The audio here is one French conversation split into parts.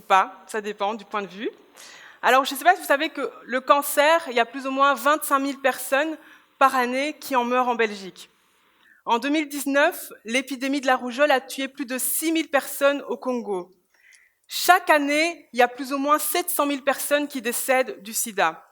pas, ça dépend du point de vue. Alors, je ne sais pas si vous savez que le cancer, il y a plus ou moins 25 000 personnes par année qui en meurent en Belgique. En 2019, l'épidémie de la rougeole a tué plus de 6 000 personnes au Congo. Chaque année, il y a plus ou moins 700 000 personnes qui décèdent du sida.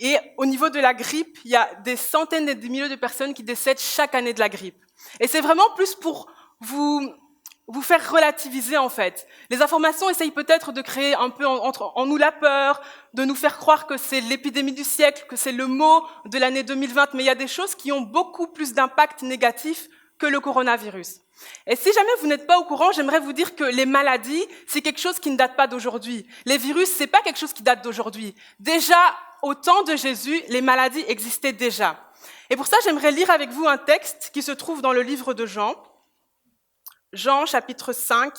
Et au niveau de la grippe, il y a des centaines et des milliers de personnes qui décèdent chaque année de la grippe. Et c'est vraiment plus pour vous faire relativiser en fait. Les informations essayent peut-être de créer un peu en nous la peur, de nous faire croire que c'est l'épidémie du siècle, que c'est le mot de l'année 2020, mais il y a des choses qui ont beaucoup plus d'impact négatif que le coronavirus. Et si jamais vous n'êtes pas au courant, j'aimerais vous dire que les maladies, c'est quelque chose qui ne date pas d'aujourd'hui. Les virus, c'est pas quelque chose qui date d'aujourd'hui. Déjà, au temps de Jésus, les maladies existaient déjà. Et pour ça, j'aimerais lire avec vous un texte qui se trouve dans le livre de Jean. Jean, chapitre 5,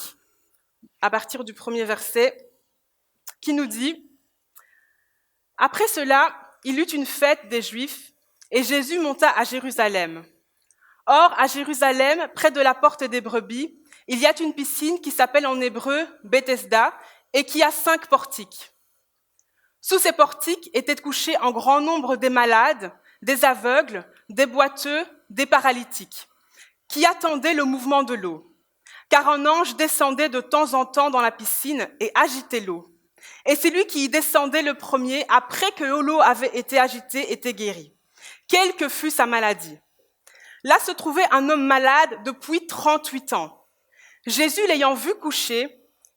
à partir du premier verset, qui nous dit « Après cela, il eut une fête des Juifs, et Jésus monta à Jérusalem. Or, à Jérusalem, près de la porte des brebis, il y a une piscine qui s'appelle en hébreu Bethesda, et qui a 5 portiques. Sous ces portiques étaient couchés en grand nombre des malades, des aveugles, des boiteux, des paralytiques, qui attendaient le mouvement de l'eau. Car un ange descendait de temps en temps dans la piscine et agitait l'eau. Et celui qui y descendait le premier, après que l'eau avait été agitée, était guéri, quelle que fût sa maladie. Là se trouvait un homme malade depuis 38 ans. Jésus, l'ayant vu coucher,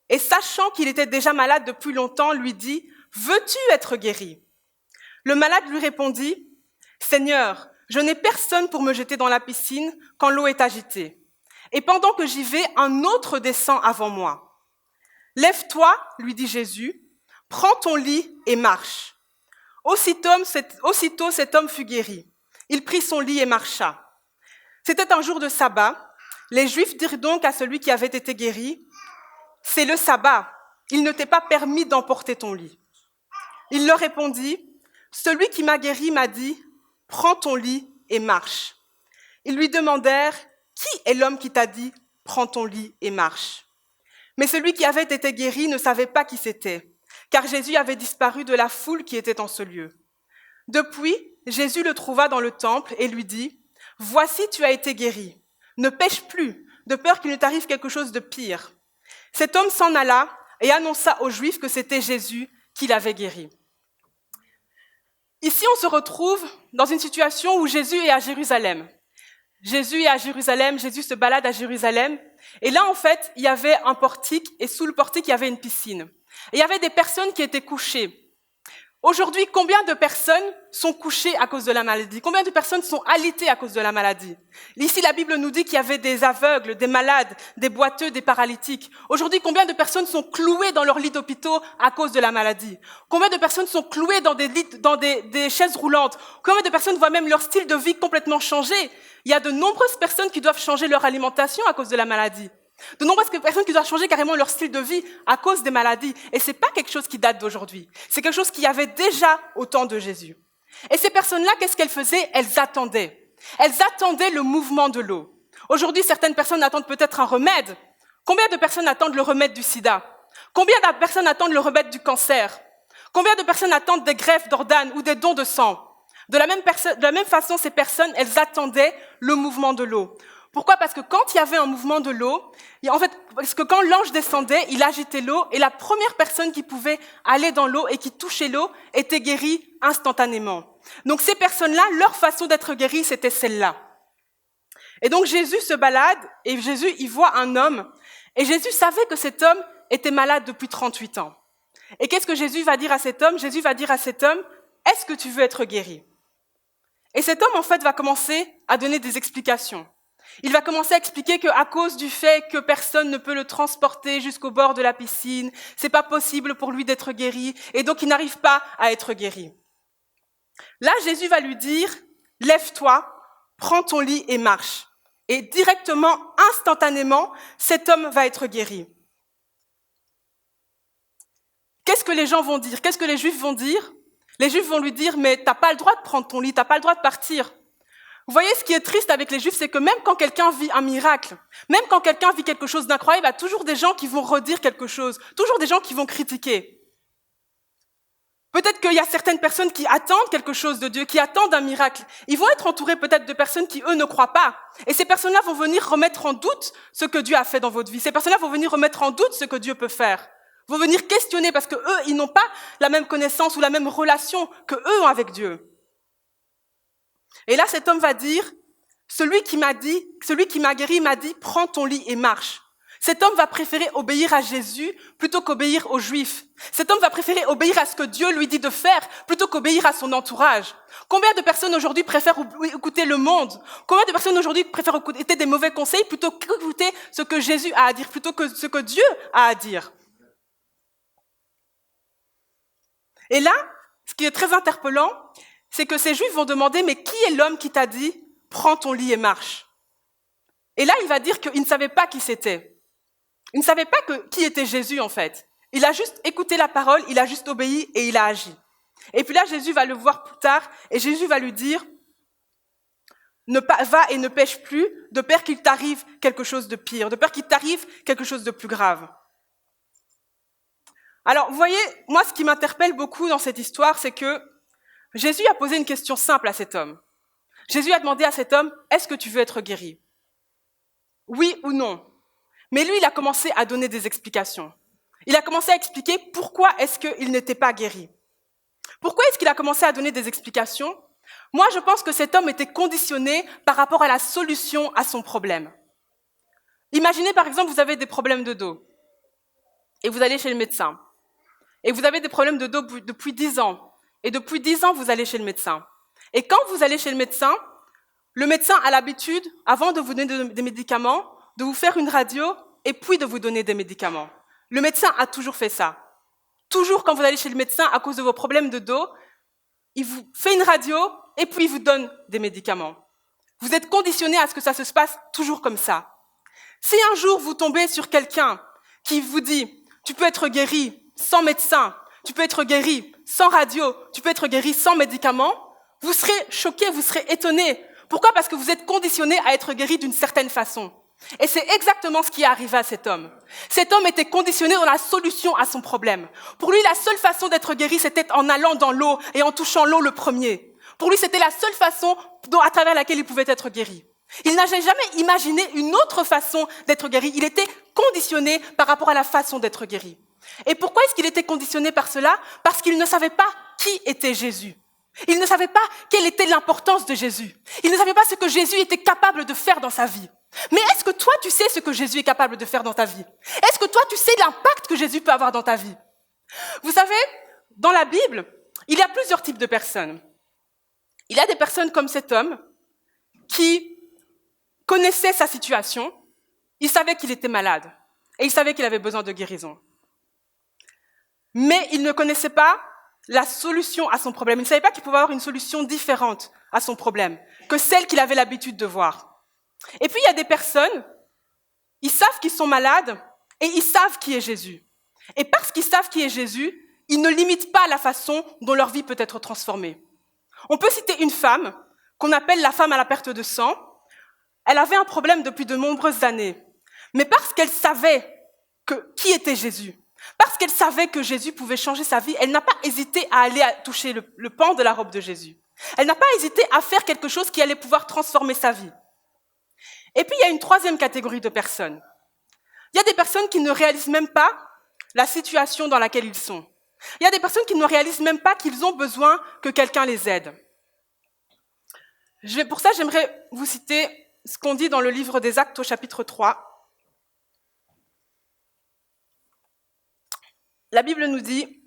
et sachant qu'il était déjà malade depuis longtemps, lui dit « Veux-tu être guéri ?» Le malade lui répondit « Seigneur, je n'ai personne pour me jeter dans la piscine quand l'eau est agitée. Et pendant que j'y vais, un autre descend avant moi. Lève-toi, lui dit Jésus, prends ton lit et marche. Aussitôt cet homme fut guéri. Il prit son lit et marcha. C'était un jour de sabbat. Les Juifs dirent donc à celui qui avait été guéri, « C'est le sabbat, il ne t'est pas permis d'emporter ton lit. » Il leur répondit, « Celui qui m'a guéri m'a dit, « Prends ton lit et marche. » Ils lui demandèrent, « Qui est l'homme qui t'a dit, « Prends ton lit et marche » ?» Mais celui qui avait été guéri ne savait pas qui c'était, car Jésus avait disparu de la foule qui était en ce lieu. Depuis, Jésus le trouva dans le temple et lui dit, « Voici, tu as été guéri. Ne pêche plus, de peur qu'il ne t'arrive quelque chose de pire. » Cet homme s'en alla et annonça aux Juifs que c'était Jésus qui l'avait guéri. Ici, on se retrouve dans une situation où Jésus est à Jérusalem. Jésus est à Jérusalem, Jésus se balade à Jérusalem. Et là, en fait, il y avait un portique et sous le portique, il y avait une piscine. Et il y avait des personnes qui étaient couchées. Aujourd'hui, combien de personnes sont couchées à cause de la maladie? Combien de personnes sont alitées à cause de la maladie? Ici, la Bible nous dit qu'il y avait des aveugles, des malades, des boiteux, des paralytiques. Aujourd'hui, combien de personnes sont clouées dans leur lit d'hôpitaux à cause de la maladie? Combien de personnes sont clouées dans des chaises roulantes? Combien de personnes voient même leur style de vie complètement changer? Il y a de nombreuses personnes qui doivent changer leur alimentation à cause de la maladie. De nombreuses personnes qui doivent changer carrément leur style de vie à cause des maladies. Et c'est pas quelque chose qui date d'aujourd'hui. C'est quelque chose qu'il y avait déjà au temps de Jésus. Et ces personnes-là, qu'est-ce qu'elles faisaient? Elles attendaient. Elles attendaient le mouvement de l'eau. Aujourd'hui, certaines personnes attendent peut-être un remède. Combien de personnes attendent le remède du sida? Combien de personnes attendent le remède du cancer? Combien de personnes attendent des greffes d'organes ou des dons de sang? De la même façon, ces personnes, elles attendaient le mouvement de l'eau. Pourquoi? Parce que quand il y avait un mouvement de l'eau, parce que quand l'ange descendait, il agitait l'eau et la première personne qui pouvait aller dans l'eau et qui touchait l'eau était guérie instantanément. Donc ces personnes-là, leur façon d'être guérie, c'était celle-là. Et donc Jésus se balade et Jésus, il voit un homme et Jésus savait que cet homme était malade depuis 38 ans. Et qu'est-ce que Jésus va dire à cet homme? Jésus va dire à cet homme, est-ce que tu veux être guéri? Et cet homme, en fait, va commencer à donner des explications. Il va commencer à expliquer qu'à cause du fait que personne ne peut le transporter jusqu'au bord de la piscine, c'est pas possible pour lui d'être guéri, et donc il n'arrive pas à être guéri. Là, Jésus va lui dire, lève-toi, prends ton lit et marche. Et directement, instantanément, cet homme va être guéri. Qu'est-ce que les gens vont dire? Qu'est-ce que les Juifs vont dire? Les Juifs vont lui dire, mais t'as pas le droit de prendre ton lit, t'as pas le droit de partir. Vous voyez, ce qui est triste avec les Juifs, c'est que même quand quelqu'un vit un miracle, même quand quelqu'un vit quelque chose d'incroyable, il y a toujours des gens qui vont redire quelque chose, toujours des gens qui vont critiquer. Peut-être qu'il y a certaines personnes qui attendent quelque chose de Dieu, qui attendent un miracle. Ils vont être entourés peut-être de personnes qui, eux, ne croient pas. Et ces personnes-là vont venir remettre en doute ce que Dieu a fait dans votre vie. Ces personnes-là vont venir remettre en doute ce que Dieu peut faire. Vont venir questionner parce que eux, ils n'ont pas la même connaissance ou la même relation que eux ont avec Dieu. Et là, cet homme va dire, celui qui m'a guéri m'a dit, prends ton lit et marche. Cet homme va préférer obéir à Jésus plutôt qu'obéir aux Juifs. Cet homme va préférer obéir à ce que Dieu lui dit de faire plutôt qu'obéir à son entourage. Combien de personnes aujourd'hui préfèrent écouter le monde? Combien de personnes aujourd'hui préfèrent écouter des mauvais conseils plutôt qu'écouter ce que Jésus a à dire, plutôt que ce que Dieu a à dire? Et là, ce qui est très interpellant, c'est que ces Juifs vont demander, mais qui est l'homme qui t'a dit, prends ton lit et marche? Et là, il va dire qu'il ne savait pas qui c'était. Il ne savait pas qui était Jésus, en fait. Il a juste écouté la parole, il a juste obéi et il a agi. Et puis là, Jésus va le voir plus tard et Jésus va lui dire, va et ne pêche plus, de peur qu'il t'arrive quelque chose de pire, de peur qu'il t'arrive quelque chose de plus grave. Alors, vous voyez, moi, ce qui m'interpelle beaucoup dans cette histoire, c'est que Jésus a posé une question simple à cet homme. Jésus a demandé à cet homme, est-ce que tu veux être guéri? Oui ou non? Mais lui, il a commencé à donner des explications. Il a commencé à expliquer pourquoi est-ce qu'il n'était pas guéri. Pourquoi est-ce qu'il a commencé à donner des explications? Moi, je pense que cet homme était conditionné par rapport à la solution à son problème. Imaginez, par exemple, vous avez des problèmes de dos et vous allez chez le médecin. Et vous avez des problèmes de dos depuis 10 ans. Et depuis 10 ans, vous allez chez le médecin. Et quand vous allez chez le médecin a l'habitude, avant de vous donner des médicaments, de vous faire une radio et puis de vous donner des médicaments. Le médecin a toujours fait ça. Toujours quand vous allez chez le médecin à cause de vos problèmes de dos, il vous fait une radio et puis il vous donne des médicaments. Vous êtes conditionné à ce que ça se passe toujours comme ça. Si un jour vous tombez sur quelqu'un qui vous dit « tu peux être guéri sans médecin, tu peux être guéri sans radio, tu peux être guéri sans médicaments », vous serez choqué, vous serez étonné. Pourquoi? Parce que vous êtes conditionné à être guéri d'une certaine façon. Et c'est exactement ce qui est arrivé à cet homme. Cet homme était conditionné dans la solution à son problème. Pour lui, la seule façon d'être guéri, c'était en allant dans l'eau et en touchant l'eau le premier. Pour lui, c'était la seule façon à travers laquelle il pouvait être guéri. Il n'avait jamais imaginé une autre façon d'être guéri. Il était conditionné par rapport à la façon d'être guéri. Et pourquoi est-ce qu'il était conditionné par cela? Parce qu'il ne savait pas qui était Jésus. Il ne savait pas quelle était l'importance de Jésus. Il ne savait pas ce que Jésus était capable de faire dans sa vie. Mais est-ce que toi, tu sais ce que Jésus est capable de faire dans ta vie? Est-ce que toi, tu sais l'impact que Jésus peut avoir dans ta vie? Vous savez, dans la Bible, il y a plusieurs types de personnes. Il y a des personnes comme cet homme qui connaissaient sa situation, il savait qu'il était malade et il savait qu'il avait besoin de guérison. Mais il ne connaissait pas la solution à son problème. Il ne savait pas qu'il pouvait avoir une solution différente à son problème que celle qu'il avait l'habitude de voir. Et puis, il y a des personnes, ils savent qu'ils sont malades et ils savent qui est Jésus. Et parce qu'ils savent qui est Jésus, ils ne limitent pas la façon dont leur vie peut être transformée. On peut citer une femme qu'on appelle la femme à la perte de sang. Elle avait un problème depuis de nombreuses années. Mais parce qu'elle savait qui était Jésus, parce qu'elle savait que Jésus pouvait changer sa vie, elle n'a pas hésité à aller toucher le pan de la robe de Jésus. Elle n'a pas hésité à faire quelque chose qui allait pouvoir transformer sa vie. Et puis, il y a une troisième catégorie de personnes. Il y a des personnes qui ne réalisent même pas la situation dans laquelle ils sont. Il y a des personnes qui ne réalisent même pas qu'ils ont besoin que quelqu'un les aide. Pour ça, j'aimerais vous citer ce qu'on dit dans le livre des Actes au chapitre 3. La Bible nous dit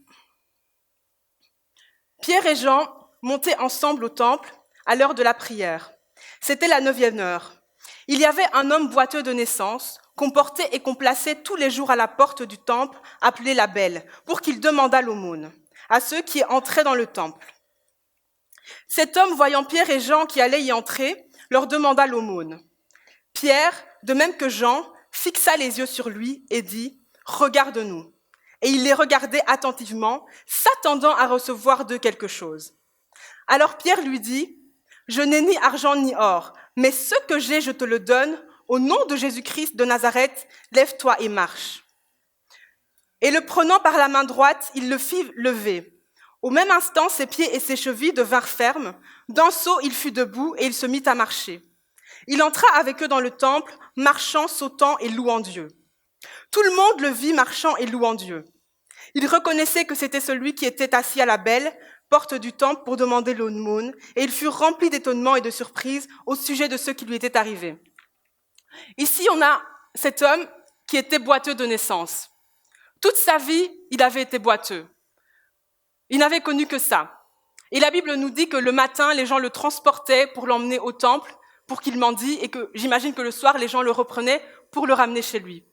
« Pierre et Jean montaient ensemble au temple à l'heure de la prière. C'était la 9e heure. Il y avait un homme boiteux de naissance, qu'on portait et qu'on plaçait tous les jours à la porte du temple, appelé la Belle, pour qu'il demandât l'aumône à ceux qui entraient dans le temple. Cet homme, voyant Pierre et Jean qui allaient y entrer, leur demanda l'aumône. Pierre, de même que Jean, fixa les yeux sur lui et dit « Regarde-nous ». Et il les regardait attentivement, s'attendant à recevoir d'eux quelque chose. Alors Pierre lui dit Je n'ai ni argent ni or, mais ce que j'ai, je te le donne. Au nom de Jésus-Christ de Nazareth, lève-toi et marche. » Et le prenant par la main droite, il le fit lever. Au même instant, ses pieds et ses chevilles devinrent fermes. D'un saut, il fut debout et il se mit à marcher. Il entra avec eux dans le temple, marchant, sautant et louant Dieu. Tout le monde le vit marchant et louant Dieu. Il reconnaissait que c'était celui qui était assis à la belle porte du temple pour demander l'aumône, et il fut rempli d'étonnement et de surprise au sujet de ce qui lui était arrivé. Ici, on a cet homme qui était boiteux de naissance. Toute sa vie, il avait été boiteux. Il n'avait connu que ça. Et la Bible nous dit que le matin, les gens le transportaient pour l'emmener au temple, pour qu'il mendie, et que j'imagine que le soir, les gens le reprenaient pour le ramener chez lui.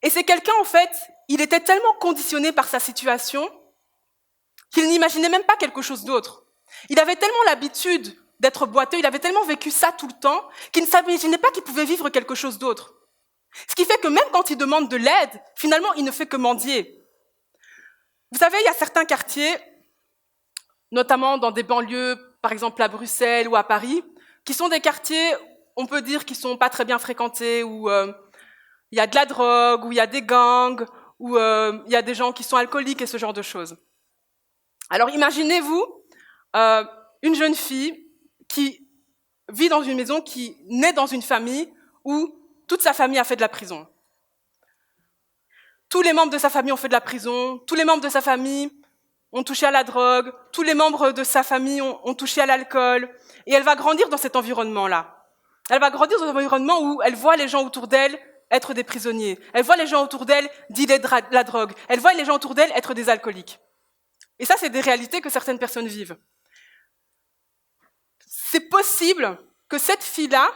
Et c'est quelqu'un, en fait, il était tellement conditionné par sa situation qu'il n'imaginait même pas quelque chose d'autre. Il avait tellement l'habitude d'être boiteux, il avait tellement vécu ça tout le temps, qu'il ne s'imaginait pas qu'il pouvait vivre quelque chose d'autre. Ce qui fait que même quand il demande de l'aide, finalement, il ne fait que mendier. Vous savez, il y a certains quartiers, notamment dans des banlieues, par exemple à Bruxelles ou à Paris, qui sont des quartiers, on peut dire, qui ne sont pas très bien fréquentés, où il y a de la drogue, où il y a des gangs, où il y a des gens qui sont alcooliques et ce genre de choses. Alors imaginez-vous une jeune fille qui vit dans une maison, qui naît dans une famille où toute sa famille a fait de la prison. Tous les membres de sa famille ont fait de la prison, tous les membres de sa famille ont touché à la drogue, tous les membres de sa famille ont touché à l'alcool, et elle va grandir dans cet environnement-là. Elle va grandir dans un environnement où elle voit les gens autour d'elle être des prisonniers, elle voit les gens autour d'elle dealer de la drogue, elle voit les gens autour d'elle être des alcooliques. Et ça, c'est des réalités que certaines personnes vivent. C'est possible que cette fille-là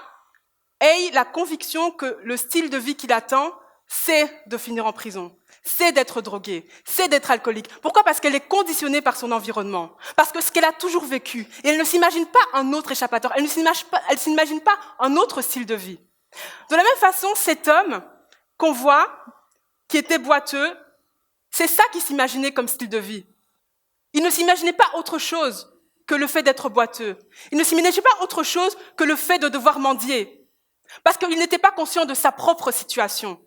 ait la conviction que le style de vie qui l'attend, c'est de finir en prison, c'est d'être droguée, c'est d'être alcoolique. Pourquoi ? Parce qu'elle est conditionnée par son environnement, parce que ce qu'elle a toujours vécu, et elle ne s'imagine pas un autre échappatoire, elle ne s'imagine pas un autre style de vie. De la même façon, cet homme qu'on voit, qui était boiteux, c'est ça qu'il s'imaginait comme style de vie. Il ne s'imaginait pas autre chose que le fait d'être boiteux. Il ne s'imaginait pas autre chose que le fait de devoir mendier. Parce qu'il n'était pas conscient de sa propre situation.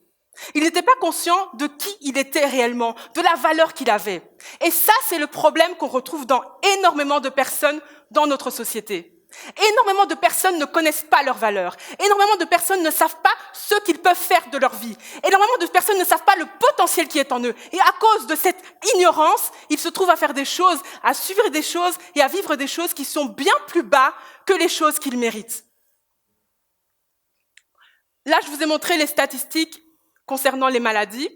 Il n'était pas conscient de qui il était réellement, de la valeur qu'il avait. Et ça, c'est le problème qu'on retrouve dans énormément de personnes dans notre société. Énormément de personnes ne connaissent pas leur valeur. Énormément de personnes ne savent pas ce qu'ils peuvent faire de leur vie. Énormément de personnes ne savent pas le potentiel qui est en eux. Et à cause de cette ignorance, ils se trouvent à faire des choses, à suivre des choses et à vivre des choses qui sont bien plus bas que les choses qu'ils méritent. Là, je vous ai montré les statistiques concernant les maladies.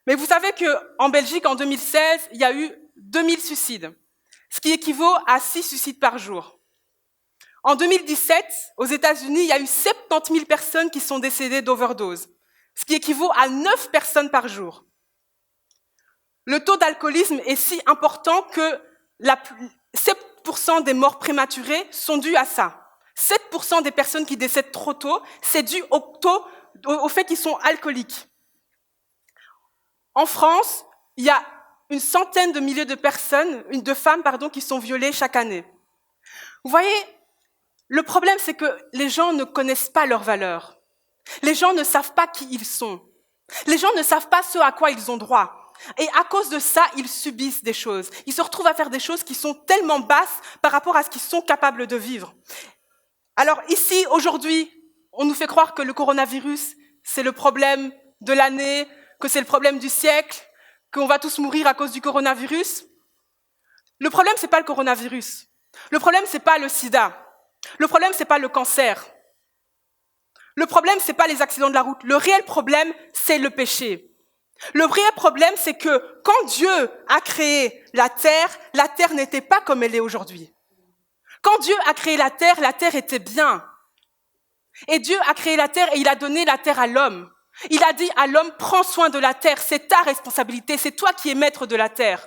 Mais vous savez qu'en Belgique, en 2016, il y a eu 2000 suicides, ce qui équivaut à 6 suicides par jour. En 2017, aux États-Unis, il y a eu 70 000 personnes qui sont décédées d'overdose, ce qui équivaut à 9 personnes par jour. Le taux d'alcoolisme est si important que 7% des morts prématurées sont dues à ça. 7% des personnes qui décèdent trop tôt, c'est dû au fait qu'ils sont alcooliques. En France, il y a une centaine de milliers de femmes, qui sont violées chaque année. Vous voyez, le problème, c'est que les gens ne connaissent pas leur valeur. Les gens ne savent pas qui ils sont. Les gens ne savent pas ce à quoi ils ont droit. Et à cause de ça, ils subissent des choses. Ils se retrouvent à faire des choses qui sont tellement basses par rapport à ce qu'ils sont capables de vivre. Alors ici, aujourd'hui, on nous fait croire que le coronavirus, c'est le problème de l'année, que c'est le problème du siècle, qu'on va tous mourir à cause du coronavirus. Le problème, c'est pas le coronavirus. Le problème, c'est pas le sida. Le problème, c'est pas le cancer. Le problème, c'est pas les accidents de la route. Le réel problème, c'est le péché. Le réel problème, c'est que quand Dieu a créé la terre n'était pas comme elle est aujourd'hui. Quand Dieu a créé la terre était bien. Et Dieu a créé la terre et il a donné la terre à l'homme. Il a dit à l'homme, prends soin de la terre, c'est ta responsabilité, c'est toi qui es maître de la terre.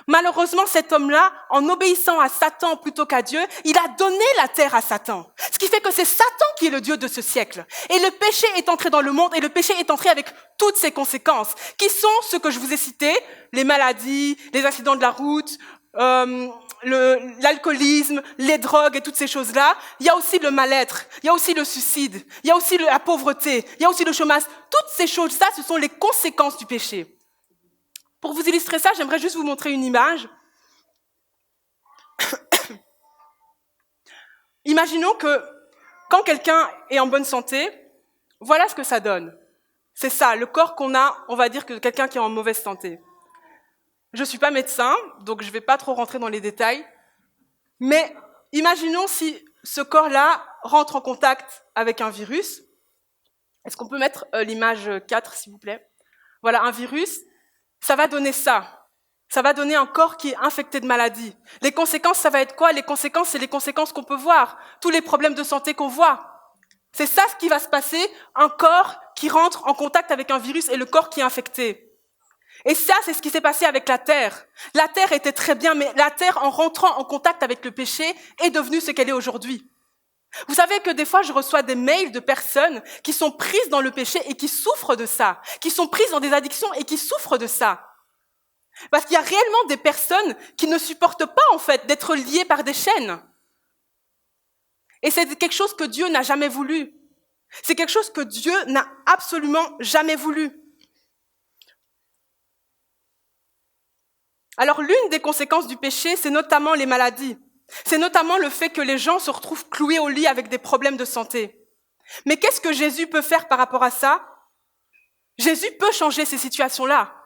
Malheureusement, cet homme-là, en obéissant à Satan plutôt qu'à Dieu, il a donné la terre à Satan. Ce qui fait que c'est Satan qui est le Dieu de ce siècle. Et le péché est entré dans le monde et le péché est entré avec toutes ses conséquences, qui sont ce que je vous ai cité, les maladies, les accidents de la route, l'alcoolisme, les drogues et toutes ces choses-là, il y a aussi le mal-être, il y a aussi le suicide, il y a aussi la pauvreté, il y a aussi le chômage. Toutes ces choses-là, ce sont les conséquences du péché. Pour vous illustrer ça, j'aimerais juste vous montrer une image. Imaginons que quand quelqu'un est en bonne santé, voilà ce que ça donne. C'est ça, le corps qu'on a, on va dire que quelqu'un qui est en mauvaise santé. Je ne suis pas médecin, donc je ne vais pas trop rentrer dans les détails, mais imaginons si ce corps-là rentre en contact avec un virus. Est-ce qu'on peut mettre l'image 4, s'il vous plaît? Voilà, un virus, ça va donner ça. Ça va donner un corps qui est infecté de maladies. Les conséquences, ça va être quoi? Les conséquences, c'est les conséquences qu'on peut voir. Tous les problèmes de santé qu'on voit. C'est ça ce qui va se passer, un corps qui rentre en contact avec un virus et le corps qui est infecté. Et ça, c'est ce qui s'est passé avec la terre. La terre était très bien, mais la terre, en rentrant en contact avec le péché, est devenue ce qu'elle est aujourd'hui. Vous savez que des fois, je reçois des mails de personnes qui sont prises dans le péché et qui souffrent de ça, qui sont prises dans des addictions et qui souffrent de ça. Parce qu'il y a réellement des personnes qui ne supportent pas, en fait, d'être liées par des chaînes. Et c'est quelque chose que Dieu n'a jamais voulu. C'est quelque chose que Dieu n'a absolument jamais voulu. Alors, l'une des conséquences du péché, c'est notamment les maladies. C'est notamment le fait que les gens se retrouvent cloués au lit avec des problèmes de santé. Mais qu'est-ce que Jésus peut faire par rapport à ça? Jésus peut changer ces situations-là.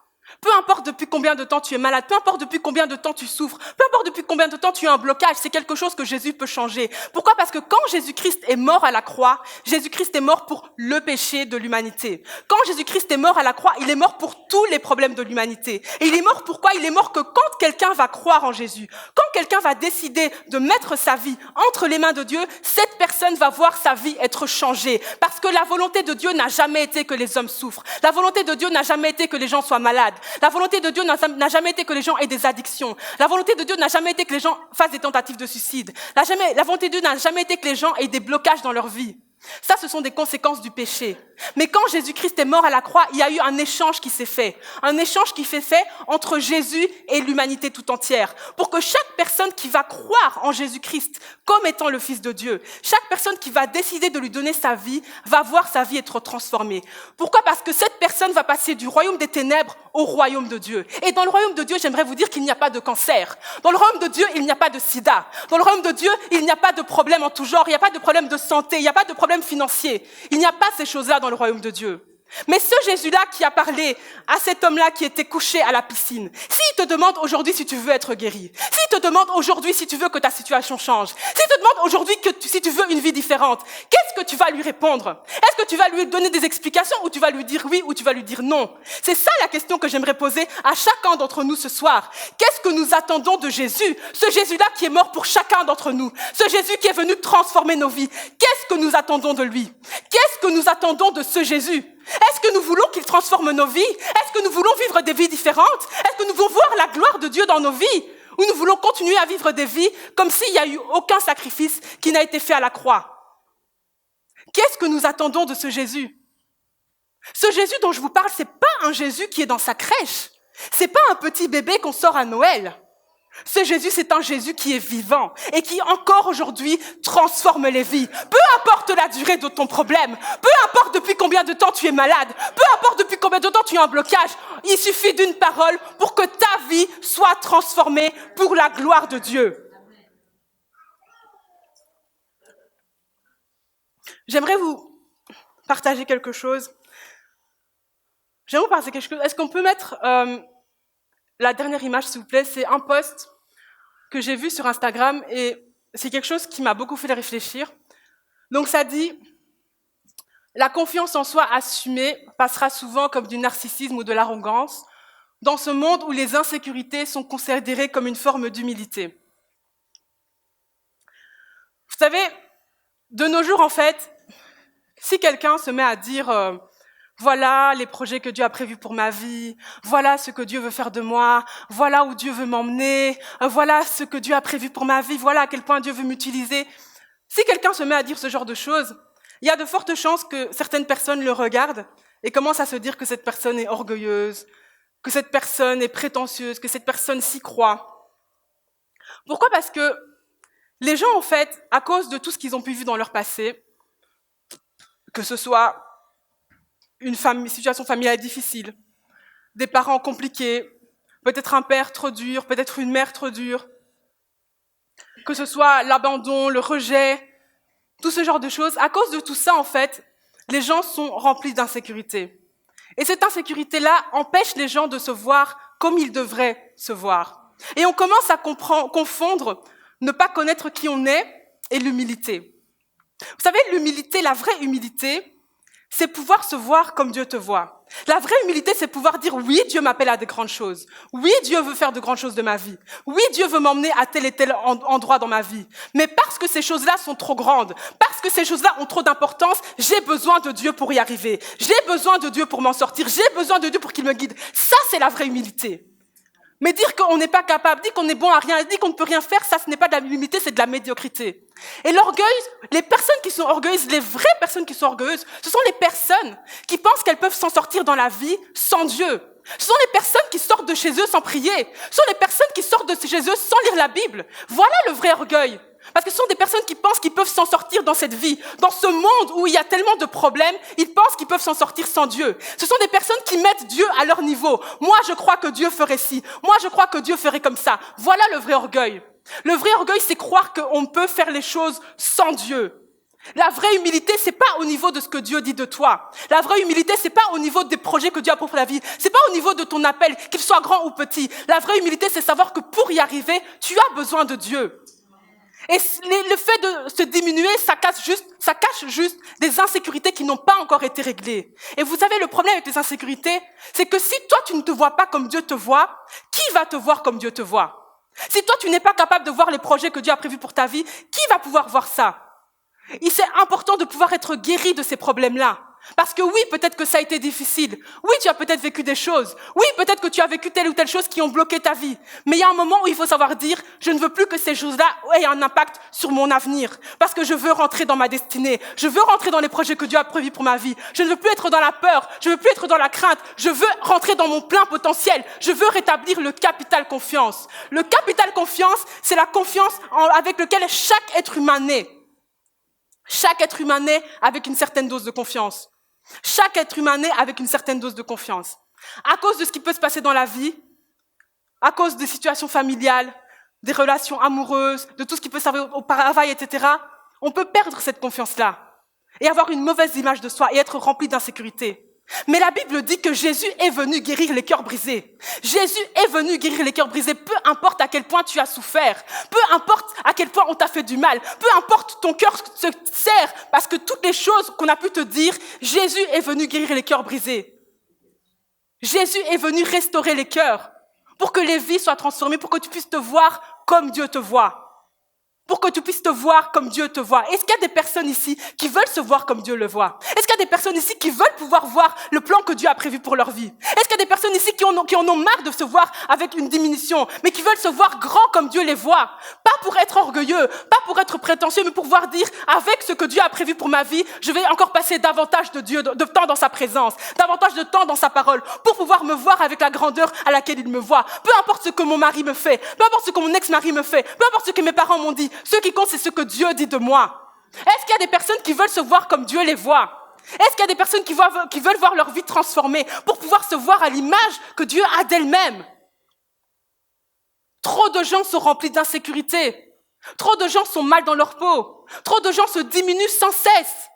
Peu importe depuis combien de temps tu es malade, peu importe depuis combien de temps tu souffres, peu importe depuis combien de temps tu as un blocage, c'est quelque chose que Jésus peut changer. Pourquoi? Parce que quand Jésus-Christ est mort à la croix, Jésus-Christ est mort pour le péché de l'humanité. Quand Jésus-Christ est mort à la croix, il est mort pour tous les problèmes de l'humanité. Et il est mort pourquoi? Il est mort que quand quelqu'un va croire en Jésus, quand quelqu'un va décider de mettre sa vie entre les mains de Dieu, cette personne va voir sa vie être changée. Parce que la volonté de Dieu n'a jamais été que les hommes souffrent. La volonté de Dieu n'a jamais été que les gens soient malades. La volonté de Dieu n'a jamais été que les gens aient des addictions. La volonté de Dieu n'a jamais été que les gens fassent des tentatives de suicide. La volonté de Dieu n'a jamais été que les gens aient des blocages dans leur vie. Ça, ce sont des conséquences du péché. Mais quand Jésus-Christ est mort à la croix, il y a eu un échange qui s'est fait. Un échange qui s'est fait entre Jésus et l'humanité tout entière. Pour que chaque personne qui va croire en Jésus-Christ comme étant le Fils de Dieu, chaque personne qui va décider de lui donner sa vie, va voir sa vie être transformée. Pourquoi? Parce que cette personne va passer du royaume des ténèbres au royaume de Dieu. Et dans le royaume de Dieu, j'aimerais vous dire qu'il n'y a pas de cancer. Dans le royaume de Dieu, il n'y a pas de sida. Dans le royaume de Dieu, il n'y a pas de problème en tout genre. Il n'y a pas de problème de santé. Il n'y a pas de problème financier. Il n'y a pas ces choses-là dans le royaume de Dieu. Mais ce Jésus-là qui a parlé à cet homme-là qui était couché à la piscine, s'il te demande aujourd'hui si tu veux être guéri, s'il te demande aujourd'hui si tu veux que ta situation change, s'il te demande aujourd'hui si tu veux une vie différente, qu'est-ce que tu vas lui répondre? Est-ce que tu vas lui donner des explications ou tu vas lui dire oui ou tu vas lui dire non? C'est ça la question que j'aimerais poser à chacun d'entre nous ce soir. Qu'est-ce que nous attendons de Jésus? Ce Jésus-là qui est mort pour chacun d'entre nous. Ce Jésus qui est venu transformer nos vies. Qu'est-ce que nous attendons de lui? Qu'est-ce que nous attendons de ce Jésus? Est-ce que nous voulons qu'il transforme nos vies? Est-ce que nous voulons vivre des vies différentes? Est-ce que nous voulons voir la gloire de Dieu dans nos vies? Ou nous voulons continuer à vivre des vies comme s'il n'y a eu aucun sacrifice qui n'a été fait à la croix? Qu'est-ce que nous attendons de ce Jésus? Ce Jésus dont je vous parle, c'est pas un Jésus qui est dans sa crèche. C'est pas un petit bébé qu'on sort à Noël. Ce Jésus, c'est un Jésus qui est vivant et qui encore aujourd'hui transforme les vies. Peu importe la durée de ton problème, peu importe depuis combien de temps tu es malade, peu importe depuis combien de temps tu as un blocage, il suffit d'une parole pour que ta vie soit transformée pour la gloire de Dieu. J'aimerais vous partager quelque chose. Est-ce qu'on peut mettre la dernière image, s'il vous plaît? C'est un post que j'ai vu sur Instagram et c'est quelque chose qui m'a beaucoup fait réfléchir. Donc ça dit, la confiance en soi assumée passera souvent comme du narcissisme ou de l'arrogance dans ce monde où les insécurités sont considérées comme une forme d'humilité. Vous savez, de nos jours, en fait, si quelqu'un se met à dire voilà les projets que Dieu a prévus pour ma vie, voilà ce que Dieu veut faire de moi, voilà où Dieu veut m'emmener, voilà ce que Dieu a prévu pour ma vie, voilà à quel point Dieu veut m'utiliser. Si quelqu'un se met à dire ce genre de choses, il y a de fortes chances que certaines personnes le regardent et commencent à se dire que cette personne est orgueilleuse, que cette personne est prétentieuse, que cette personne s'y croit. Pourquoi? Parce que les gens, en fait, à cause de tout ce qu'ils ont pu vivre dans leur passé, que ce soit une situation familiale difficile, des parents compliqués, peut-être un père trop dur, peut-être une mère trop dure, que ce soit l'abandon, le rejet, tout ce genre de choses, à cause de tout ça, en fait, les gens sont remplis d'insécurité. Et cette insécurité-là empêche les gens de se voir comme ils devraient se voir. Et on commence à confondre ne pas connaître qui on est et l'humilité. Vous savez, l'humilité, la vraie humilité, c'est pouvoir se voir comme Dieu te voit. La vraie humilité, c'est pouvoir dire oui, Dieu m'appelle à de grandes choses. Oui, Dieu veut faire de grandes choses de ma vie. Oui, Dieu veut m'emmener à tel et tel endroit dans ma vie. Mais parce que ces choses-là sont trop grandes, parce que ces choses-là ont trop d'importance, j'ai besoin de Dieu pour y arriver. J'ai besoin de Dieu pour m'en sortir. J'ai besoin de Dieu pour qu'il me guide. Ça, c'est la vraie humilité. Mais dire qu'on n'est pas capable, dire qu'on est bon à rien, dire qu'on ne peut rien faire, ça, ce n'est pas de l'humilité, c'est de la médiocrité. Et l'orgueil, les personnes qui sont orgueilleuses, les vraies personnes qui sont orgueilleuses, ce sont les personnes qui pensent qu'elles peuvent s'en sortir dans la vie sans Dieu. Ce sont les personnes qui sortent de chez eux sans prier. Ce sont les personnes qui sortent de chez eux sans lire la Bible. Voilà le vrai orgueil. Parce que ce sont des personnes qui pensent qu'ils peuvent s'en sortir dans cette vie. Dans ce monde où il y a tellement de problèmes, ils pensent qu'ils peuvent s'en sortir sans Dieu. Ce sont des personnes qui mettent Dieu à leur niveau. Moi, je crois que Dieu ferait ci. Moi, je crois que Dieu ferait comme ça. Voilà le vrai orgueil. Le vrai orgueil, c'est croire qu'on peut faire les choses sans Dieu. La vraie humilité, c'est pas au niveau de ce que Dieu dit de toi. La vraie humilité, c'est pas au niveau des projets que Dieu a pour la vie. C'est pas au niveau de ton appel, qu'il soit grand ou petit. La vraie humilité, c'est savoir que pour y arriver, tu as besoin de Dieu. Et le fait de se diminuer, ça cache juste des insécurités qui n'ont pas encore été réglées. Et vous savez, le problème avec les insécurités, c'est que si toi, tu ne te vois pas comme Dieu te voit, qui va te voir comme Dieu te voit? Si toi, tu n'es pas capable de voir les projets que Dieu a prévus pour ta vie, qui va pouvoir voir ça? Et c'est important de pouvoir être guéri de ces problèmes-là. Parce que oui, peut-être que ça a été difficile. Oui, tu as peut-être vécu des choses. Oui, peut-être que tu as vécu telle ou telle chose qui ont bloqué ta vie. Mais il y a un moment où il faut savoir dire, je ne veux plus que ces choses-là aient un impact sur mon avenir. Parce que je veux rentrer dans ma destinée. Je veux rentrer dans les projets que Dieu a prévus pour ma vie. Je ne veux plus être dans la peur. Je ne veux plus être dans la crainte. Je veux rentrer dans mon plein potentiel. Je veux rétablir le capital confiance. Le capital confiance, c'est la confiance avec laquelle chaque être humain naît. Chaque être humain naît avec une certaine dose de confiance. Chaque être humain naît avec une certaine dose de confiance. À cause de ce qui peut se passer dans la vie, à cause des situations familiales, des relations amoureuses, de tout ce qui peut servir au travail, etc., on peut perdre cette confiance-là et avoir une mauvaise image de soi et être rempli d'insécurité. Mais la Bible dit que Jésus est venu guérir les cœurs brisés. Jésus est venu guérir les cœurs brisés, peu importe à quel point tu as souffert, peu importe à quel point on t'a fait du mal, peu importe ton cœur se serre, parce que toutes les choses qu'on a pu te dire, Jésus est venu guérir les cœurs brisés. Jésus est venu restaurer les cœurs pour que les vies soient transformées, pour que tu puisses te voir comme Dieu te voit. Pour que tu puisses te voir comme Dieu te voit. Est-ce qu'il y a des personnes ici qui veulent se voir comme Dieu le voit? Est-ce qu'il y a des personnes ici qui veulent pouvoir voir le plan que Dieu a prévu pour leur vie? Est-ce qu'il y a des personnes ici qui en ont marre de se voir avec une diminution, mais qui veulent se voir grands comme Dieu les voit? Pas pour être orgueilleux, pas pour être prétentieux, mais pour pouvoir dire, avec ce que Dieu a prévu pour ma vie, je vais encore passer davantage de temps dans sa présence, davantage de temps dans sa parole, pour pouvoir me voir avec la grandeur à laquelle il me voit. Peu importe ce que mon mari me fait, peu importe ce que mon ex-mari me fait, peu importe ce que mes parents m'ont dit, ce qui compte, c'est ce que Dieu dit de moi. Est-ce qu'il y a des personnes qui veulent se voir comme Dieu les voit? Est-ce qu'il y a des personnes qui veulent voir leur vie transformée pour pouvoir se voir à l'image que Dieu a d'elle-même? Trop de gens sont remplis d'insécurité. Trop de gens sont mal dans leur peau. Trop de gens se diminuent sans cesse.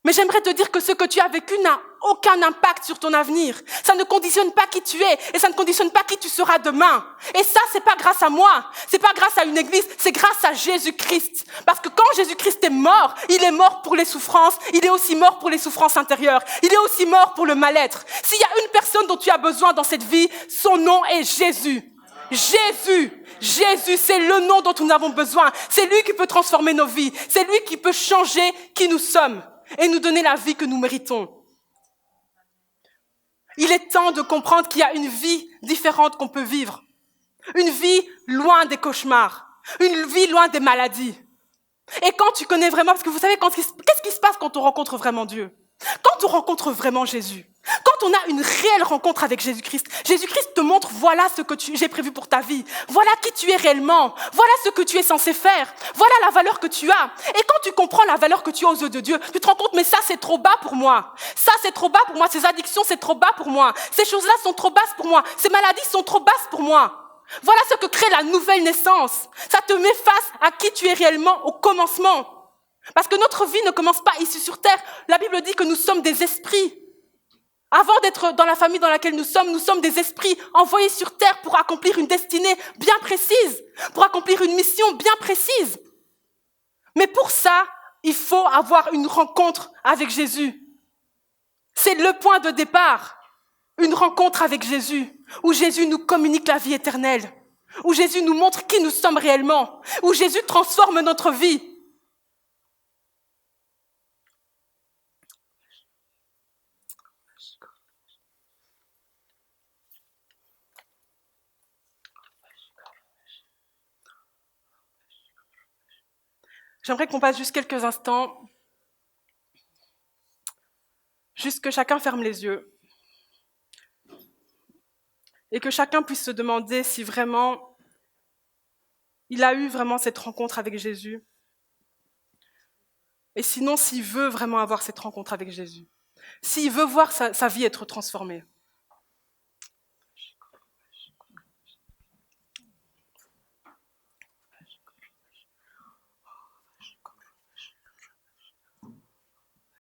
Mais j'aimerais te dire que ce que tu as vécu n'a aucun impact sur ton avenir. Ça ne conditionne pas qui tu es et ça ne conditionne pas qui tu seras demain. Et ça, c'est pas grâce à moi, c'est pas grâce à une église, c'est grâce à Jésus-Christ. Parce que quand Jésus-Christ est mort, il est mort pour les souffrances, il est aussi mort pour les souffrances intérieures, il est aussi mort pour le mal-être. S'il y a une personne dont tu as besoin dans cette vie, son nom est Jésus. Jésus, c'est le nom dont nous avons besoin. C'est lui qui peut transformer nos vies, c'est lui qui peut changer qui nous sommes et nous donner la vie que nous méritons. Il est temps de comprendre qu'il y a une vie différente qu'on peut vivre. Une vie loin des cauchemars. Une vie loin des maladies. Et quand tu connais vraiment, parce que vous savez, qu'est-ce qui se passe quand on rencontre vraiment Dieu? Quand on rencontre vraiment Jésus, Quand on a une réelle rencontre avec Jésus-Christ, Jésus-Christ te montre, voilà ce que j'ai prévu pour ta vie. Voilà qui tu es réellement. Voilà ce que tu es censé faire. Voilà la valeur que tu as. Et quand tu comprends la valeur que tu as aux yeux de Dieu, tu te rends compte, mais ça c'est trop bas pour moi. Ça c'est trop bas pour moi. Ces addictions c'est trop bas pour moi. Ces choses-là sont trop basses pour moi. Ces maladies sont trop basses pour moi. Voilà ce que crée la nouvelle naissance. Ça te met face à qui tu es réellement au commencement. Parce que notre vie ne commence pas ici sur terre. La Bible dit que nous sommes des esprits. Avant d'être dans la famille dans laquelle nous sommes des esprits envoyés sur terre pour accomplir une destinée bien précise, pour accomplir une mission bien précise. Mais pour ça, il faut avoir une rencontre avec Jésus. C'est le point de départ, une rencontre avec Jésus, où Jésus nous communique la vie éternelle, où Jésus nous montre qui nous sommes réellement, où Jésus transforme notre vie. J'aimerais qu'on passe juste quelques instants, juste que chacun ferme les yeux et que chacun puisse se demander si vraiment il a eu vraiment cette rencontre avec Jésus et sinon s'il veut vraiment avoir cette rencontre avec Jésus, s'il veut voir sa vie être transformée.